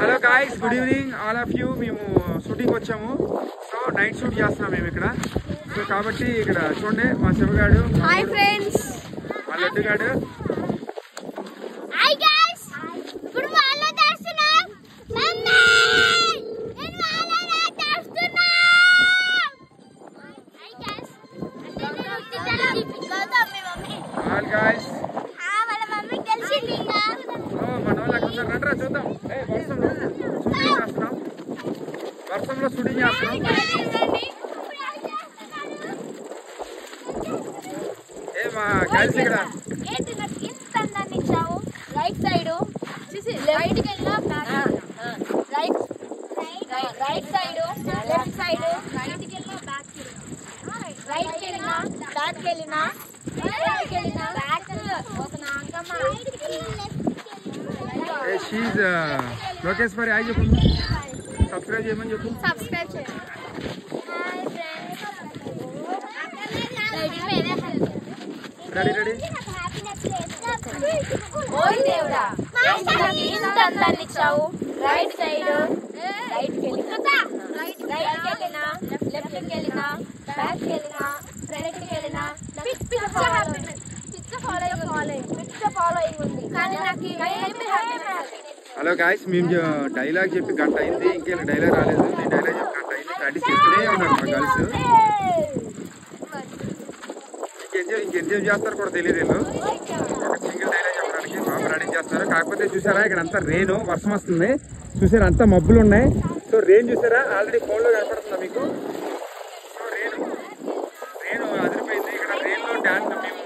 Hello guys, good evening all of you. మేము shooting వచ్చాము. So night shoot చేస్తున్నాం మేము ఇక్కడ. సో కాబట్టి ఇక్కడ చూడండి మా శివగాడు, హాయ్ ఫ్రెండ్స్, మా లడ్డుగాడు. హాయ్ గైస్, ఇప్పుడు వాళ్ళ చేస్తున్నాం. మమ్మీ నేను వాళ్ళ చేస్తున్నా. హాయ్ గైస్, అంటే గౌతమ్ మీ మమ్మీ. ఆల్ గాయ్స్, వాళ్ళ మమ్మీ తెలిసింది ఇంకా. మన వాళ్ళు అక్కడ ఉన్నారు, రండిరా చూద్దాం. వర్షంలో షూటింగ్ చేస్తున్నాం, వర్షంలో షూటింగ్ చేస్తున్నాం. మా గైస్ ఇక్కడ రైట్ సైడ్ చూసి రైట్ కి వెళ్ళినా right right side left side right కి వెళ్ళినా బ్యాక్ రైట్ కి వెళ్ళినా బ్యాక్ కి వెళ్ళినా రైట్ కి వెళ్ళినా బ్యాక్ ఒక నాకమ్మ షీజ్ లోకేష్ మరి హాయ్ చెప్పు, సబ్స్క్రైబ్ చేయమని చెప్పు. సబ్స్క్రైబ్ చేయండి. Ready ready. ఓయ్ దేవుడా, ఇంత అందాన్ని ఇచ్చావు. రైట్ సైడ్ రైట్ కి వెళ్ళినా రైట్ కి వెళ్ళినా లెఫ్ట్ కి వెళ్ళినా బ్యాక్ కి వెళ్ళినా ఫ్రంట్ కి వెళ్ళినా పిచ్చ ఫాలోయింగ్ ఉంది, కానీ నాకు ఏమి హలో గాయస్, మేము డైలాగ్ చెప్పి గంట అయింది, ఇంకేం డైలాగ్ రాలేదు. నేను డైలాగ్ చెప్పి గంట అయింది, ప్రాక్టీస్ చేస్తూనే ఉన్నారు మా గర్ల్స్. ఇంకెంజాయ్ చేస్తారు కూడా తెలియదు వీళ్ళు. ఒక సింగిల్ డైలాగ్ చెప్పడానికి బాగా రెడీ చేస్తారు. కాకపోతే చూసారా ఇక్కడ అంతా రెయిన్, వర్షం వస్తుంది. చూసారా అంతా మబ్బులు ఉన్నాయి. సో రెయిన్ చూసారా ఆల్రెడీ ఫోన్లో కనపడుతుందా మీకు? సో రెయిన్ అదిరిపోయింది. ఇక్కడ రెయిన్ లో డాన్స్ మేము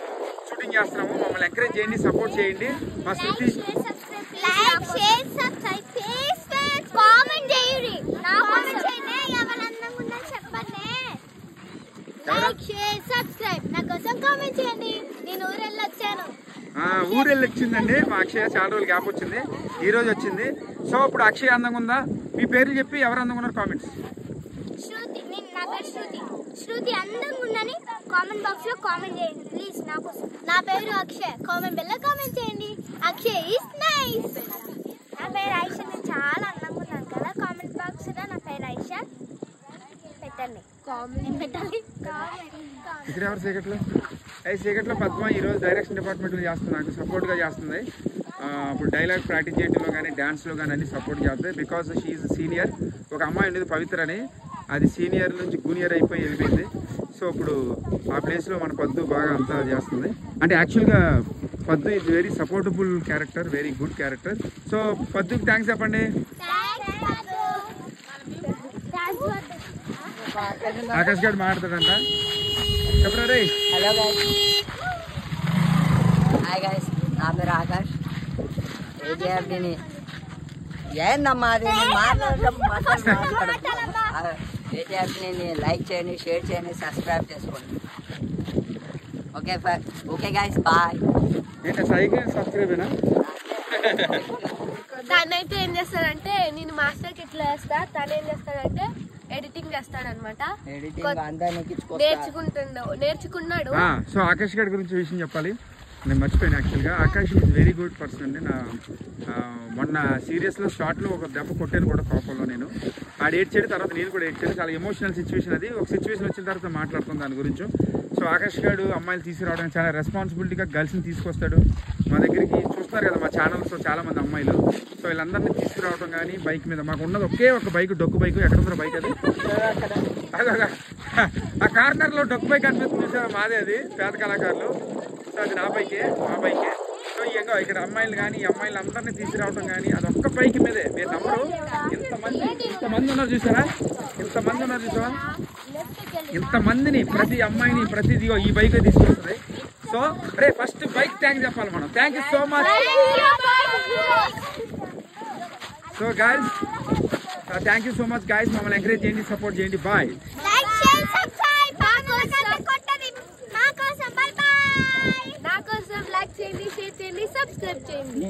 షూటింగ్ చేస్తున్నాము. మమ్మల్ని ఎంకరేజ్ చేయండి, సపోర్ట్ చేయండి. మా శృతి ఊరు వెళ్ళి వచ్చిందండి. మా అక్షయ చాలా రోజులు గ్యాప్ వచ్చింది, ఈ రోజు వచ్చింది. సో ఇప్పుడు అక్షయ అందంగా ఉందా? మీ పేర్లు చెప్పి ఎవరు అందంగా ఉన్నారు కామెంట్స్. శృతి అందంగా ఉందని కామెంట్ బాక్స్ లో కామెంట్ చేయండి ప్లీజ్. నా పేరు అక్షయ్, కామెంట్ బెల్ లో కామెంట్ చేయండి. Akshay is nice. నా పేరు ఐషా, నేను చాలా అందంగా ఉన్నాను కదా. కామెంట్ బాక్స్ లో నా పేరు ఐషా పెట్టండి, కామెంట్ పెట్టాలి. ఇక్కడ ఎవరు సీకట్లో? సీకట్లో పద్మ ఈరోజు డైరెక్షన్ డిపార్ట్మెంట్లో చేస్తుంది, నాకు సపోర్ట్గా చేస్తుంది. ఇప్పుడు డైలాగ్ ప్రాక్టీస్ చేయడంలో కానీ డ్యాన్స్లో కానీ అన్ని సపోర్ట్ చేస్తుంది. Because she senior. ఒక అమ్మాయి ఉండేది పవిత్ర అని, అది సీనియర్ నుంచి జూనియర్ అయిపోయి వెళ్ళిపోయింది. సో ఇప్పుడు ఆ ప్లేస్లో మన పద్దు బాగా అంతా చేస్తుంది. అంటే యాక్చువల్గా Paddu is very supportable character, very good character. So పద్దుకి థ్యాంక్స్ చెప్పండి. ఆకాష్ గారు మాట్లాడతాడంట, చెప్పరా రే. హలో గైస్, హాయ్ గైస్, నా పేరు ఆకాష్. ఏజీఎఫ్డీని ఏందమ్మా అది ఏజీఎఫ్డీని లైక్ చేయండి, షేర్ చేయండి, సబ్స్క్రైబ్ చేసుకోండి. Okay guys, bye. సైకిల్ సబ్స్క్రైబేనా? తనైతే ఏం చేస్తాడంటే, నేను మాస్టర్కి ఇట్లా వేస్తా, తను ఏం చేస్తాడంటే ఎడిటింగ్ చేస్తాడనమాట. నేర్చుకున్నాడు. సో ఆకాష్ గారి గురించి విషయం చెప్పాలి, నేను మర్చిపోయాను. యాక్చువల్గా Akash is very good person అండి. మొన్న సీరియస్లో షార్ట్లో ఒక దెబ్బ కొట్టాను కూడా కోపంలో. నేను ఆడు ఏడ్ చేయడం తర్వాత నేను కూడా ఏడ్ చేయడం, చాలా ఎమోషనల్ సిచ్యువేషన్ అది. ఒక సిచ్యువేషన్ వచ్చిన తర్వాత మాట్లాడుతాం దాని గురించి. సో ఆకాష్ గారు అమ్మాయిలు తీసుకురావడానికి చాలా రెస్పాన్సిబిలిటీగా గర్ల్స్ని తీసుకొస్తాడు మా దగ్గరికి. చూస్తారు కదా మా ఛానల్స్లో చాలామంది అమ్మాయిలు. సో వీళ్ళందరినీ తీసుకురావడం కానీ బైక్ మీద, మాకు ఉన్నది ఒకే ఒక బైక్, డొక్కు బైక్. ఎక్కడ ఉందో బైక్ అది? ఆ కార్నర్లో డొక్కు బైక్ అనిపిస్తుంది చూసారా, మాదే అది, పేద కళాకారులు. సో అది నా బైకే, మా బైకే. సో ఇక్కడ అమ్మాయిలు కానీ ఈ అమ్మాయిలు అందరినీ తీసుకురావడం కానీ అది ఒక్క బైక్ మీదే. మీరు నమ్మరు, ఇంతమంది ఉన్నారు చూసారా, ఇంతమంది ఉన్నారు చూసారా, ఇంతమందిని ప్రతి అమ్మాయిని ప్రతిదీ ఈ బైక్ తీసుకొస్తుంది. సో రే ఫస్ట్ బైక్ థ్యాంక్స్ చెప్పాలి మనం. Thank you so much. So guys, thank you so much guys, మమ్మల్ని ఎంకరేజ్ చేయండి, సపోర్ట్ చేయండి. బాయ్. నా కోసం లైక్ చేయండి, షేర్ చేయండి, సబ్స్క్రైబ్ చేయండి.